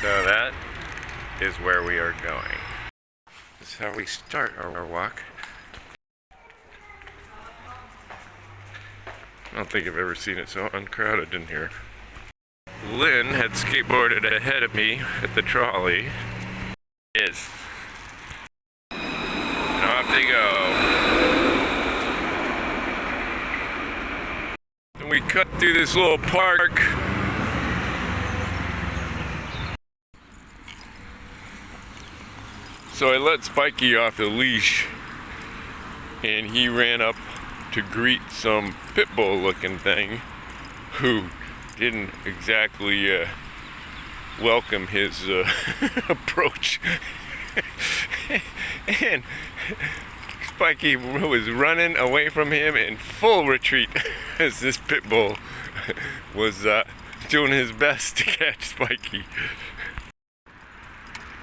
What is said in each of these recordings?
So that is where we are going. This is how we start our walk. I don't think I've ever seen it so uncrowded in here. Lynn had skateboarded ahead of me at the trolley. And off they go. And we cut through this little park. So I let Spikey off the leash, and he ran up to greet some pit bull looking thing who didn't exactly welcome his approach. And Spikey was running away from him in full retreat as this pit bull was doing his best to catch Spikey.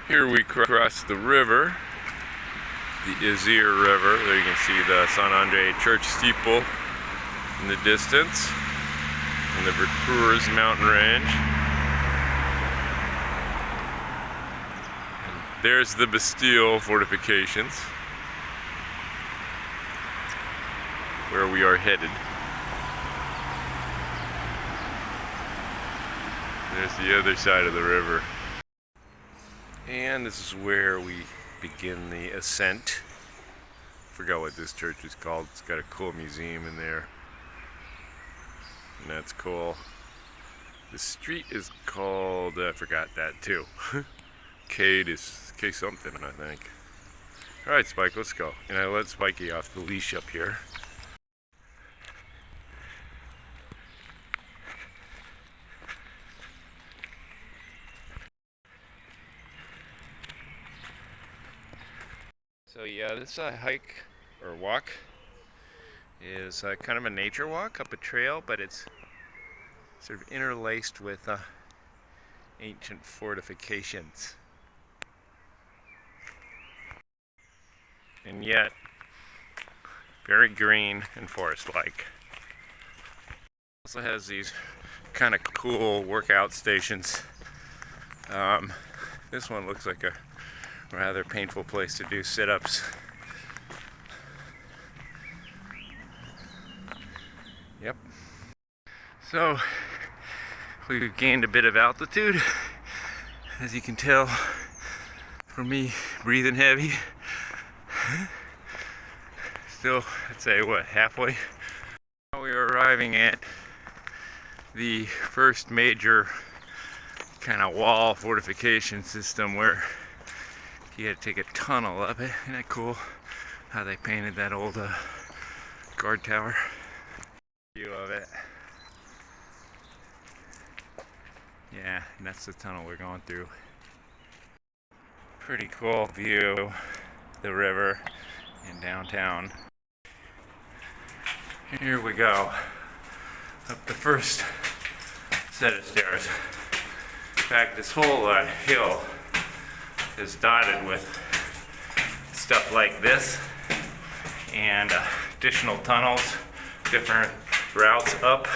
Here we cross the river, the Isère River. There you can see the Saint Andre church steeple in the distance, and the Vercors mountain range. And there's the Bastille fortifications, where we are headed. There's the other side of the river. And this is where we begin the ascent. Forgot what this church is called. It's got a cool museum in there, and that's cool. The street is called, I forgot that too. K something, I think. Alright, Spike, let's go. And I let Spikey off the leash up here. So yeah, this hike or walk is kind of a nature walk up a trail, but it's sort of interlaced with ancient fortifications. And yet, very green and forest-like. Also has these kind of cool workout stations. This one looks like a rather painful place to do sit-ups. Yep. So we've gained a bit of altitude, as you can tell from me breathing heavy. Still, I'd say what, halfway? Now we are arriving at the first major kind of wall fortification system where you had to take a tunnel up it. Isn't that cool how they painted that old guard tower? View of it. Yeah, and that's the tunnel we're going through. Pretty cool view of the river in downtown. Here we go. Up the first set of stairs. In fact, this whole hill is dotted with stuff like this and additional tunnels, different routes up,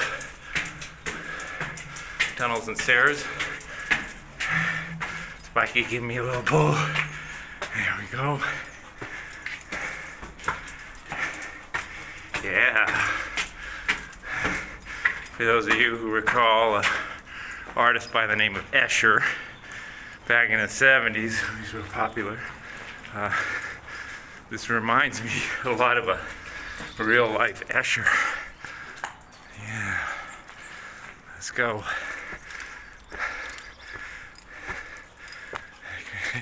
tunnels and stairs. Spikey, give me a little pull. There we go. Yeah. For those of you who recall an artist by the name of Escher, back in the 70s, these were popular. This reminds me a lot of a real life Escher. Yeah. Let's go.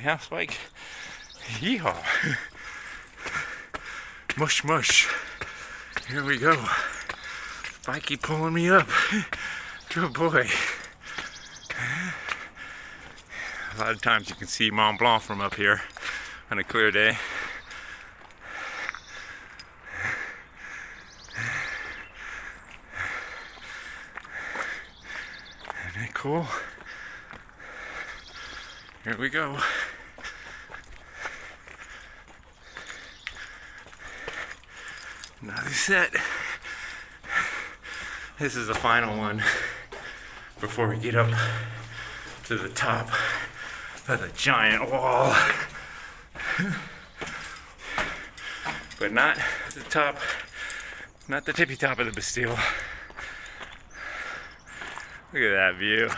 Yeah, Spike. Yeehaw. Mush mush. Here we go. Spikey pulling me up. Good boy. A lot of times you can see Mont Blanc from up here on a clear day. Isn't that cool? Here we go. Another set. This is the final one before we get up to the top of the giant wall. But not the top, not the tippy top of the Bastille. Look at that view.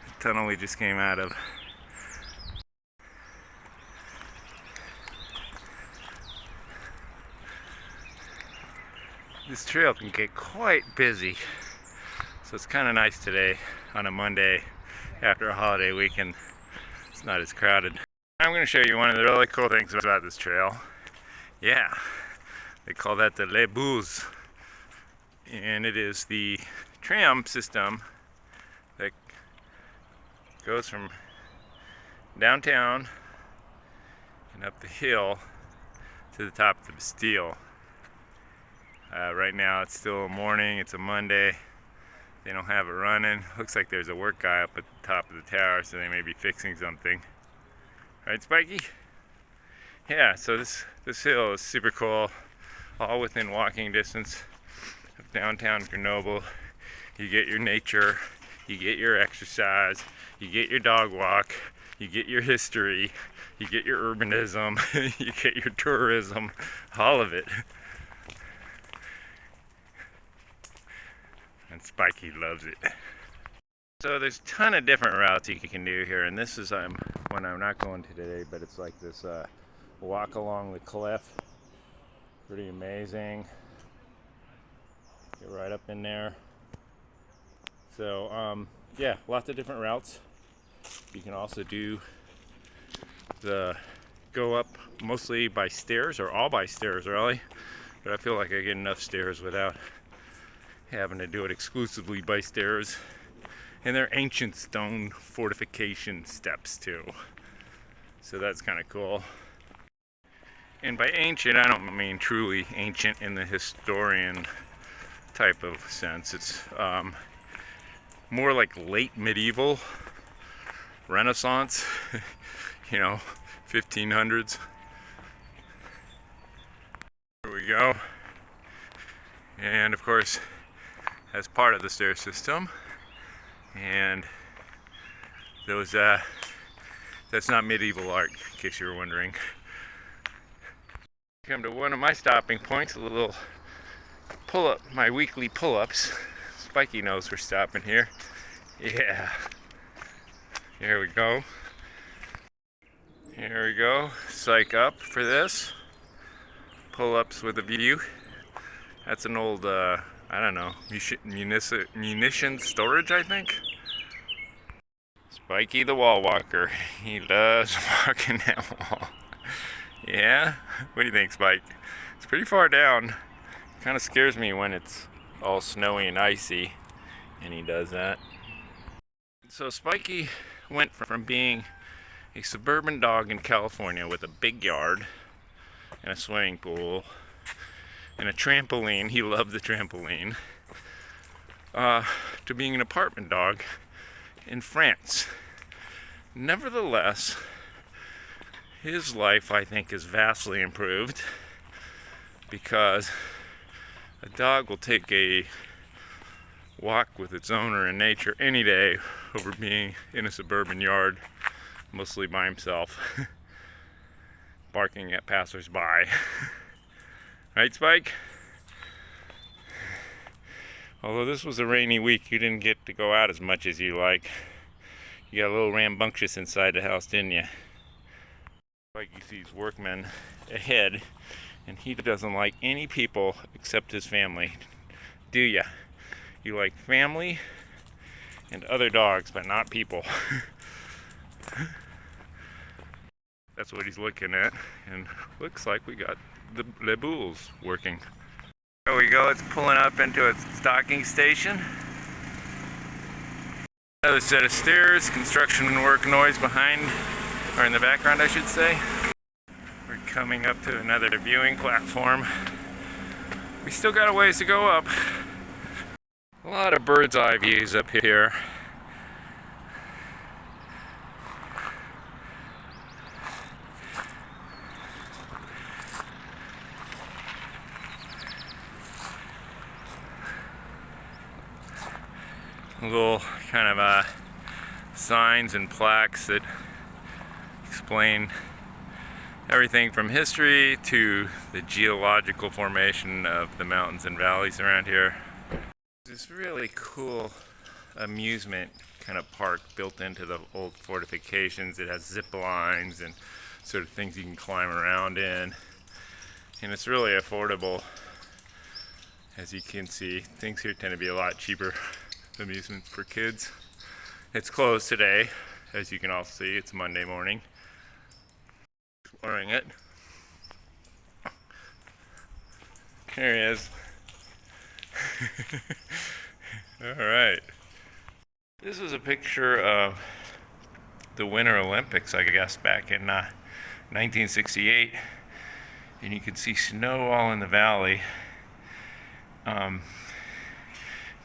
The tunnel we just came out of. This trail can get quite busy, so it's kind of nice today on a Monday after a holiday weekend. It's not as crowded. I'm going to show you one of the really cool things about this trail. Yeah, they call that the Les Boules, and it is the tram system that goes from downtown and up the hill to the top of the Bastille. Right now it's still morning, it's a Monday. They don't have it running. Looks like there's a work guy up at the top of the tower, so they may be fixing something. Right, Spikey? Yeah, so this hill is super cool. All within walking distance of downtown Grenoble. You get your nature, you get your exercise, you get your dog walk, you get your history, you get your urbanism, you get your tourism, all of it. And Spikey loves it. So there's a ton of different routes you can do here, and this is one I'm not going to today, but it's like this walk along the cliff. Pretty amazing. Get right up in there. So yeah, lots of different routes. You can also do go up mostly by stairs, or all by stairs really, but I feel like I get enough stairs without having to do it exclusively by stairs. And they're ancient stone fortification steps too, so that's kind of cool. And by ancient, I don't mean truly ancient in the historian type of sense. It's more like late medieval, Renaissance, you know, 1500s. Here we go. And of course, as part of the stair system, and those that's not medieval art, in case you were wondering. Come to one of my stopping points, a little pull-up, my weekly pull-ups. Spikey knows we're stopping here. Yeah, here we go. Here we go, psych up for this. Pull-ups with a view. That's an old I don't know, munition storage, I think. Spikey the wall walker. He loves walking that wall. Yeah? What do you think, Spike? It's pretty far down. Kind of scares me when it's all snowy and icy, and he does that. So Spikey went from being a suburban dog in California with a big yard and a swimming pool and a trampoline, he loved the trampoline, to being an apartment dog in France. Nevertheless, his life, I think, is vastly improved, because a dog will take a walk with its owner in nature any day over being in a suburban yard, mostly by himself, barking at passersby. Right, Spike? Although this was a rainy week, you didn't get to go out as much as you like. You got a little rambunctious inside the house, didn't you? Spikey sees workmen ahead, and he doesn't like any people except his family. Do ya? You like family and other dogs, but not people. That's what he's looking at, and looks like we got the Les Boules working. There we go, it's pulling up into a stocking station. Another set of stairs, construction work noise behind, or in the background I should say. We're coming up to another viewing platform. We still got a ways to go up. A lot of bird's eye views up here. little kind of signs and plaques that explain everything from history to the geological formation of the mountains and valleys around here. This really cool amusement kind of park built into the old fortifications. It has zip lines and sort of things you can climb around in, and it's really affordable. As you can see, things here tend to be a lot cheaper amusements for kids. It's closed today, as you can all see. It's Monday morning. Exploring it. There he is. Alright. This is a picture of the Winter Olympics, I guess, back in 1968. And you can see snow all in the valley.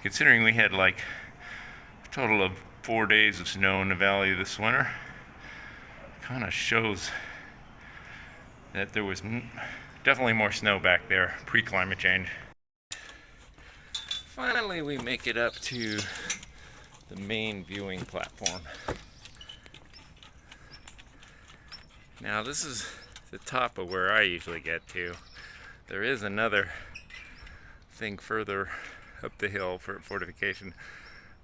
Considering we had like a total of 4 days of snow in the valley this winter, kind of shows that there was definitely more snow back there pre-climate change. Finally, we make it up to the main viewing platform. Now this is the top of where I usually get to. There is another thing further up the hill for fortification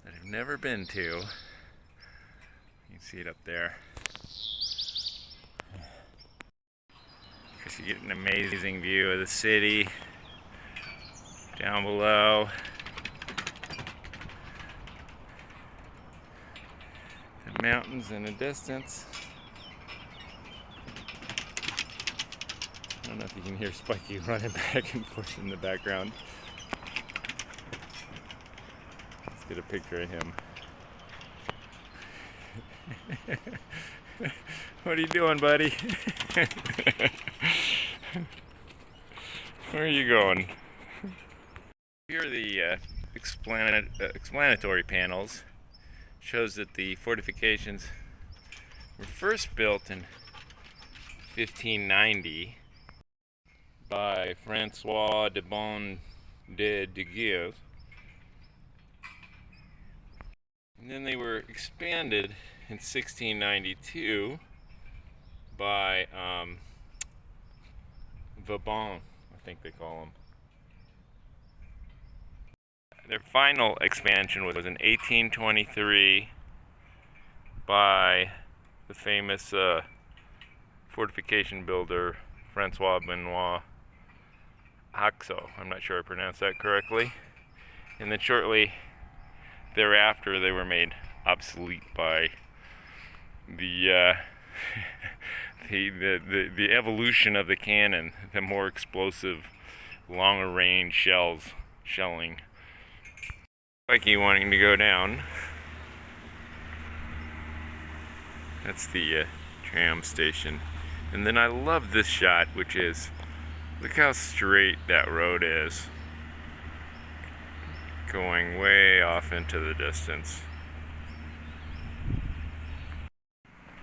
that I've never been to. You can see it up there. You get an amazing view of the city down below. The mountains in the distance. I don't know if you can hear Spikey running back and forth in the background. Let's get a picture of him. What are you doing, buddy? Where are you going? Here are the explanatory panels. Shows that the fortifications were first built in 1590 by Francois de Bon de Guise, and then they were expanded in 1692 by Vauban, I think they call them. Their final expansion was in 1823 by the famous fortification builder Francois Benoit Haxo. I'm not sure I pronounced that correctly. And then shortly thereafter, they were made obsolete by the the evolution of the cannon, the more explosive, longer range shelling. Spikey wanting to go down. That's the tram station. And then I love this shot, which is, look how straight that road is, going way off into the distance.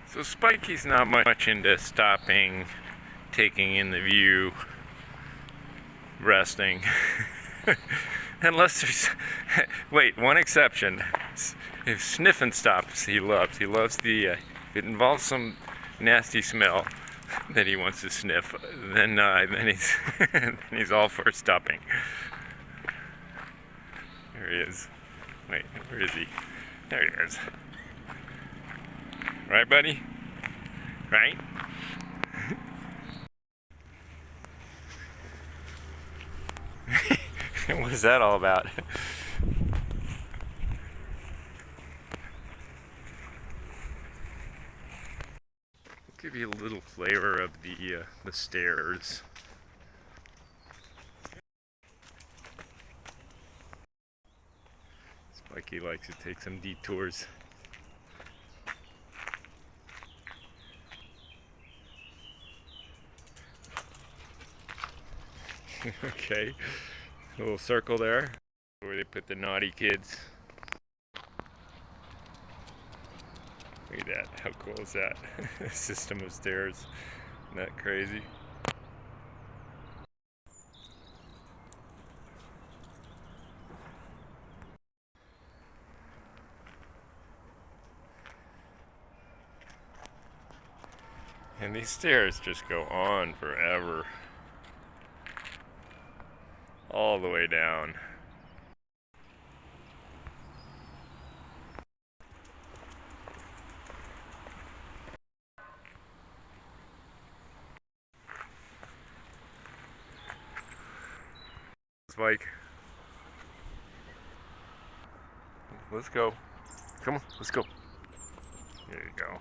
So Spikey's not much into stopping, taking in the view, resting. Unless there's, wait, one exception. If sniffing stops, he loves. He loves the, if it involves some nasty smell that he wants to sniff, then he's, then he's all for stopping. There he is. Wait, where is he? There he is. Right, buddy? Right? What is that all about? I'll give you a little flavor of the stairs. Spikey likes to take some detours. Okay, a little circle there where they put the naughty kids. Look at that, how cool is that? System of stairs, isn't that crazy? And these stairs just go on forever. All the way down. Spike. Let's go. Come on, let's go. There you go.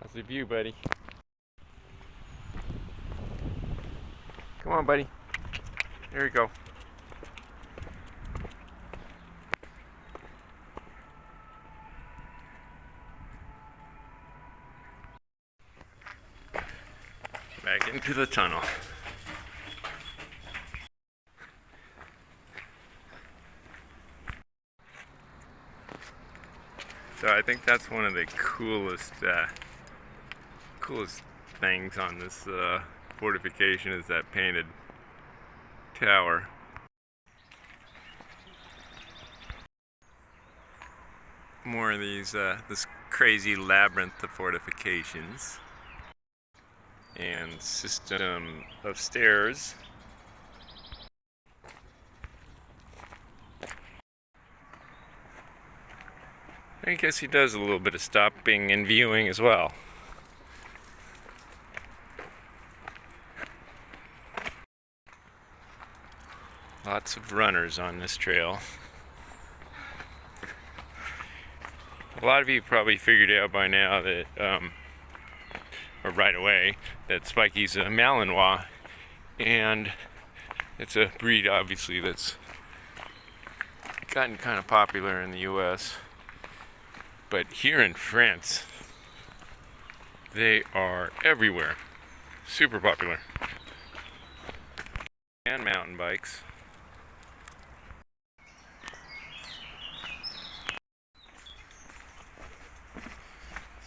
How's the view, buddy? Come on, buddy. There you go. Back into the tunnel. So I think that's one of the coolest things on this fortification is that painted tower. More of these this crazy labyrinth of fortifications and system of stairs. I guess he does a little bit of stopping and viewing as well. Lots of runners on this trail. A lot of you probably figured out by now that, or right away, that Spikey's a Malinois, and it's a breed obviously that's gotten kind of popular in the US. But here in France, they are everywhere. Super popular. And mountain bikes.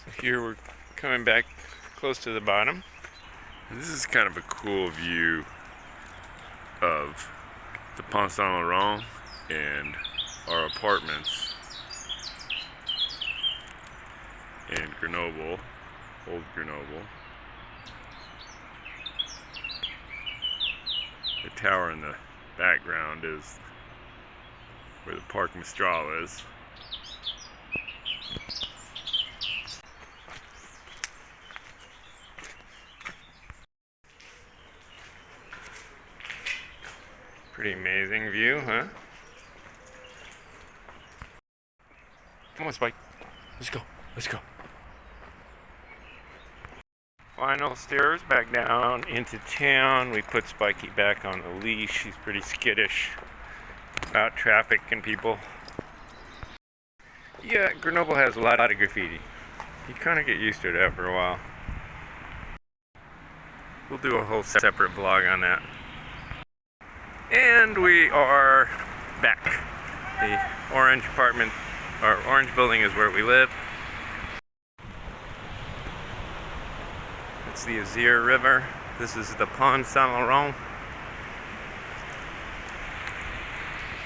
So here we're coming back close to the bottom. This is kind of a cool view of the Pont Saint Laurent and our apartments in Grenoble, old Grenoble. The tower in the background is where the Parc Mistral is. Pretty amazing view, huh? Come on, Spike. Let's go. Let's go. Final stairs back down into town. We put Spikey back on the leash. He's pretty skittish about traffic and people. Yeah, Grenoble has a lot of graffiti. You kind of get used to it after a while. We'll do a whole separate vlog on that. And we are back. The orange apartment, or orange building is where we live. It's the Azir River. This is the Pont Saint Laurent.